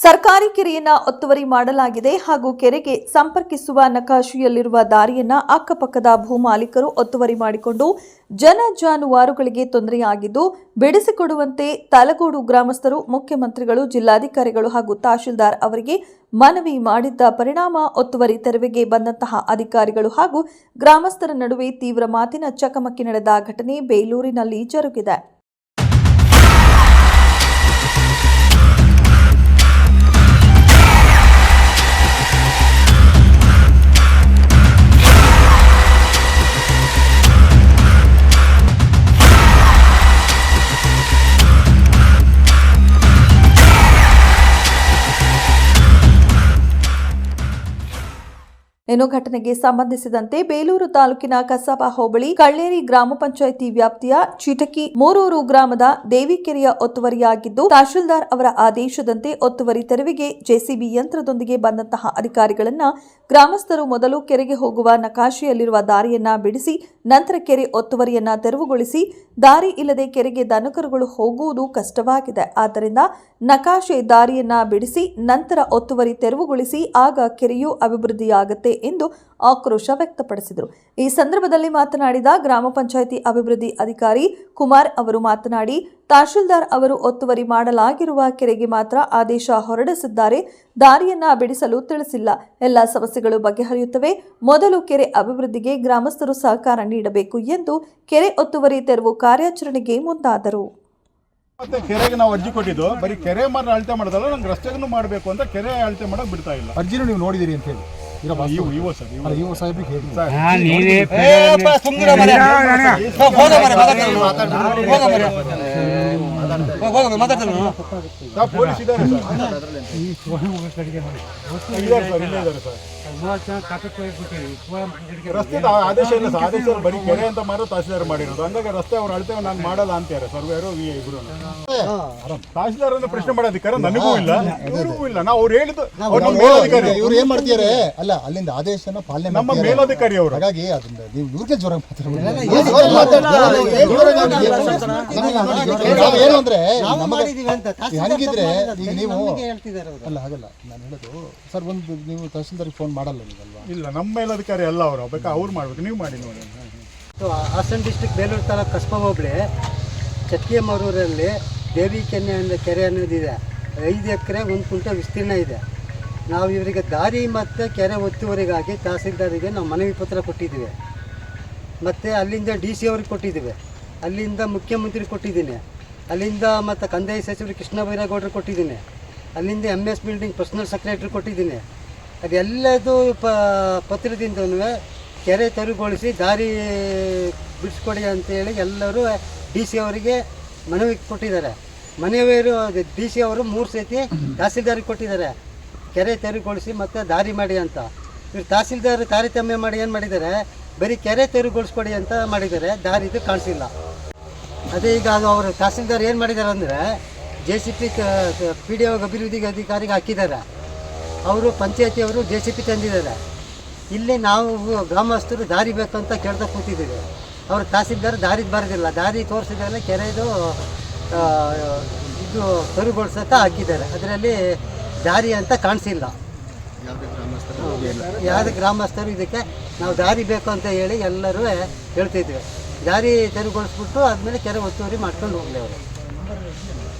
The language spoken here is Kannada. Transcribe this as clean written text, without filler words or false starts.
ಸರ್ಕಾರಿ ಕೆರೆಯನ್ನ ಒತ್ತುವರಿ ಮಾಡಲಾಗಿದೆ ಹಾಗೂ ಕೆರೆಗೆ ಸಂಪರ್ಕಿಸುವ ನಕಾಶೆಯಲ್ಲಿರುವ ದಾರಿಯನ್ನ ಅಕ್ಕಪಕ್ಕದ ಭೂಮಾಲೀಕರು ಒತ್ತುವರಿ ಮಾಡಿಕೊಂಡು ಜನ ಜಾನುವಾರುಗಳಿಗೆ ತೊಂದರೆಯಾಗಿದ್ದು ಬಿಡಿಸಿಕೊಡುವಂತೆ ತಲಗೋಡು ಗ್ರಾಮಸ್ಥರು ಮುಖ್ಯಮಂತ್ರಿಗಳು, ಜಿಲ್ಲಾಧಿಕಾರಿಗಳು ಹಾಗೂ ತಹಶೀಲ್ದಾರ್ ಅವರಿಗೆ ಮನವಿ ಮಾಡಿದ್ದ ಪರಿಣಾಮ ಒತ್ತುವರಿ ತೆರವಿಗೆ ಬಂದಂತಹ ಅಧಿಕಾರಿಗಳು ಹಾಗೂ ಗ್ರಾಮಸ್ಥರ ನಡುವೆ ತೀವ್ರ ಮಾತಿನ ಚಕಮಕಿ ನಡೆದ ಘಟನೆ ಬೇಲೂರಿನಲ್ಲಿ ಜರುಗಿದೆ. ಇನ್ನು ಘಟನೆಗೆ ಸಂಬಂಧಿಸಿದಂತೆ ಬೇಲೂರು ತಾಲೂಕಿನ ಕಸಾಬಾ ಹೋಬಳಿ ಕಳ್ಳೇರಿ ಗ್ರಾಮ ಪಂಚಾಯಿತಿ ವ್ಯಾಪ್ತಿಯ ಚಿಟಕಿ ಮೂರೂರು ಗ್ರಾಮದ ದೇವಿಕೆರೆಯ ಒತ್ತುವರಿಯಾಗಿದ್ದು, ತಹಶೀಲ್ದಾರ್ ಅವರ ಆದೇಶದಂತೆ ಒತ್ತುವರಿ ತೆರವಿಗೆ ಜೆಸಿಬಿ ಯಂತ್ರದೊಂದಿಗೆ ಬಂದಂತಹ ಅಧಿಕಾರಿಗಳನ್ನ ಗ್ರಾಮಸ್ಥರು ಮೊದಲು ಕೆರೆಗೆ ಹೋಗುವ ನಕಾಶೆಯಲ್ಲಿರುವ ದಾರಿಯನ್ನ ಬಿಡಿಸಿ ನಂತರ ಕೆರೆ ಒತ್ತುವರಿಯನ್ನ ತೆರವುಗೊಳಿಸಿ ದಾರಿ ಇಲ್ಲದೆ ಕೆರೆಗೆ ದನಕರುಗಳು ಹೋಗುವುದು ಕಷ್ಟವಾಗಿದೆ. ಆದ್ದರಿಂದ ನಕಾಶೆ ದಾರಿಯನ್ನ ಬಿಡಿಸಿ ನಂತರ ಒತ್ತುವರಿ ತೆರವುಗೊಳಿಸಿ ಆಗ ಕೆರೆಯು ಅಭಿವೃದ್ಧಿಯಾಗುತ್ತೆ ಎಂದು ಆಕ್ರೋಶ ವ್ಯಕ್ತಪಡಿಸಿದರು. ಈ ಸಂದರ್ಭದಲ್ಲಿ ಮಾತನಾಡಿದ ಗ್ರಾಮ ಪಂಚಾಯಿತಿ ಅಭಿವೃದ್ಧಿ ಅಧಿಕಾರಿ ಕುಮಾರ್ ಅವರು ಮಾತನಾಡಿ, ತಹಶೀಲ್ದಾರ್ ಅವರು ಒತ್ತುವರಿ ಮಾಡಲಾಗಿರುವ ಕೆರೆಗೆ ಮಾತ್ರ ಆದೇಶ ಹೊರಡಿಸಿದ್ದಾರೆ, ದಾರಿಯನ್ನ ಬಿಡಿಸಲು ತಿಳಿಸಿಲ್ಲ. ಎಲ್ಲ ಸಮಸ್ಯೆಗಳು ಬಗೆಹರಿಯುತ್ತವೆ. ಮೊದಲು ಕೆರೆ ಅಭಿವೃದ್ಧಿಗೆ ಗ್ರಾಮಸ್ಥರು ಸಹಕಾರ ನೀಡಬೇಕು ಎಂದು ಕೆರೆ ಒತ್ತುವರಿ ತೆರವು ಕಾರ್ಯಾಚರಣೆಗೆ ಮುಂದಾದರು. ಮತ್ತೆ ಕೆರೆಗೆ ನಾವು ಅರ್ಜಿ ಕೊಟ್ಟಿದ್ದು ಬರೀ ಕೆರೆ ಮಾತ್ರ ಅಳತೆ ಮಾಡೋದಲ್ಲ, ನಂಗೆ ರಸ್ತೆಗೂ ಮಾಡಬೇಕು ಅಂತ ಕೆರೆ ಅಳತೆ ಮಾಡಕ್ ಬಿಡ್ತಾ ಇಲ್ಲ. ಅರ್ಜಿನೂ ನೀವು ನೋಡಿದಿರಿ ಅಂತ ಹೇಳಿ ಇವ ಸಾಹೇಬ್ರಿಗೆ ಹೇಳಿ ಪೊಲೀಸ್ ಇದ್ದಾರೆ ರಸ್ತೆ ಆದೇಶ ಇಲ್ಲ ಸರ್. ಆದೇಶ ಬರೀ ಕೆರೆ ಅಂತ ಮಾತ್ರ ತಹಸೀಲ್ದಾರ್ ಮಾಡಿರೋದು. ಹಂಗಾಗಿ ರಸ್ತೆ ಅವ್ರ ಅಳತೆ ನಾನು ಮಾಡಲ್ಲ ಅಂತಾರೆ ಸರ್ವೇರು ಇಬ್ರು. ತಹಸೀಲ್ದಾರ್ ಅಂದ್ರೆ ಪ್ರಶ್ನೆ ಮಾಡೋದಕ್ಕಾರ ನನಗೂ ಇಲ್ಲ, ಇವ್ರಿಗೂ ಇಲ್ಲ. ನಾವು ಅವ್ರು ಹೇಳಿದ್ದು ಮೇಲಧಿಕಾರಿ ಇವ್ರು ಏನ್ ಮಾಡ್ತಿದ್ದಾರೆ ಅಲ್ಲ, ಅಲ್ಲಿಂದ ಆದೇಶನ ಪಾಲನೆ ನಮ್ಮ ಮೇಲಧಿಕಾರಿ ಅವರು. ಹಾಗಾಗಿ ಅದನ್ನ ನೀವು ಇವ್ರಿಗೆ ಜ್ವರ ಏನು ಅಂದ್ರೆ ಹಂಗಿದ್ರೆ ಈಗ ನೀವು ಅಲ್ಲ ಹಾಗಲ್ಲ ನಾನು ಹೇಳೋದು ಸರ್. ಒಂದು ನೀವು ತಹಸೀಲ್ದಾರ್ಗೆ ಫೋನ್ ಮಾಡಲ್ಲ ನೀವಲ್ವಾ? ಇಲ್ಲ, ನಮ್ಮ ಮೇಲಧಿಕಾರಿ ಅಲ್ಲ ಅವರು. ಬೇಕಾ ಅವ್ರು ಮಾಡ್ಬೇಕು, ನೀವು ಮಾಡಿ ನೋಡಿ. ಹಾಸನ ಡಿಸ್ಟ್ರಿಕ್ಟ್ ಬೇಲೂರು ತಾಲೂಕು ಕಸ್ಬಾ ಹೋಬಳಿ ಚಟ್ಕಿಯಮ್ಮರೂರಲ್ಲಿ ದೇವಿ ಕೆರೆ ಅನ್ನೋದಿದೆ. 5 ಎಕರೆ 1 ಕುಂಟೆ ವಿಸ್ತೀರ್ಣ ಇದೆ. ನಾವು ಇವರಿಗೆ ದಾರಿ ಮತ್ತು ಕೆರೆ ಒತ್ತುವರಿಗಾಗಿ ತಹಸೀಲ್ದಾರಿಗೆ ನಾವು ಮನವಿ ಪತ್ರ ಕೊಟ್ಟಿದ್ದೀವಿ. ಮತ್ತು ಅಲ್ಲಿಂದ DC ಅವ್ರಿಗೆ ಕೊಟ್ಟಿದ್ದೀವಿ, ಅಲ್ಲಿಂದ ಮುಖ್ಯಮಂತ್ರಿಗೆ ಕೊಟ್ಟಿದ್ದೀನಿ, ಅಲ್ಲಿಂದ ಮತ್ತು ಕಂದಾಯ ಸಚಿವರು ಕೃಷ್ಣ ಬೈರೇಗೌಡರು ಕೊಟ್ಟಿದ್ದೀನಿ, ಅಲ್ಲಿಂದ MS ಬಿಲ್ಡಿಂಗ್ ಪರ್ಸನಲ್ ಸೆಕ್ರೆಟರಿ ಕೊಟ್ಟಿದ್ದೀನಿ. ಅದೆಲ್ಲದು ಪತ್ರದಿಂದನೂ ಕೆರೆ ತೆರವುಗೊಳಿಸಿ ದಾರಿ ಬಿಡಿಸ್ಕೊಡಿ ಅಂತೇಳಿ ಎಲ್ಲರೂ DC ಅವರಿಗೆ ಮನವಿ ಕೊಟ್ಟಿದ್ದಾರೆ. ಮನವಿಯವರು DC ಅವರು 3 ಸತಿ ತಹಸೀಲ್ದಾರಿಗೆ ಕೊಟ್ಟಿದ್ದಾರೆ, ಕೆರೆ ತೆರವುಗೊಳಿಸಿ ಮತ್ತು ದಾರಿ ಮಾಡಿ ಅಂತ. ಇವರು ತಹಸೀಲ್ದಾರ್ ತಾರತಮ್ಯ ಮಾಡಿ ಏನು ಮಾಡಿದ್ದಾರೆ, ಬರೀ ಕೆರೆ ತೆರವುಗೊಳಿಸ್ಕೊಡಿ ಅಂತ ಮಾಡಿದ್ದಾರೆ, ದಾರಿದು ಕಾಣಿಸಿಲ್ಲ. ಅದೇ ಈಗ ಅವರು ತಹಸೀಲ್ದಾರ್ ಏನು ಮಾಡಿದ್ದಾರೆ ಅಂದರೆ JCP PDO ಅಭಿವೃದ್ಧಿ ಅಧಿಕಾರಿಗೆ ಹಾಕಿದ್ದಾರೆ. ಅವರು ಪಂಚಾಯತಿಯವರು JCP ತಂದಿದ್ದಾರೆ. ಇಲ್ಲಿ ನಾವು ಗ್ರಾಮಸ್ಥರು ದಾರಿ ಬೇಕಂತ ಕೇಳ್ತಾ ಕೂತಿದ್ದೀವಿ. ಅವರು ತಹಸೀಲ್ದಾರ್ ದಾರಿ ಬರೋದಿಲ್ಲ, ದಾರಿ ತೋರಿಸಿದ್ರೆ ಕೆರೆದು ಇದು ತೆರವುಗೊಳಿಸೋಕೆ ಹಾಕಿದ್ದಾರೆ. ಅದರಲ್ಲಿ ದಾರಿ ಅಂತ ಕಾಣಿಸಿಲ್ಲ. ಯಾವುದೇ ಗ್ರಾಮಸ್ಥರು ಇದಕ್ಕೆ ನಾವು ದಾರಿ ಬೇಕು ಅಂತ ಹೇಳಿ ಎಲ್ಲರೂ ಹೇಳ್ತಿದ್ವಿ. ದಾರಿ ತೆರವುಗೊಳಿಸ್ಬಿಟ್ಟು ಆದಮೇಲೆ ಕೆರೆ ಒತ್ತುವರಿ ಮಾಡ್ಕೊಂಡು ಹೋಗಲಿ ಅವರು.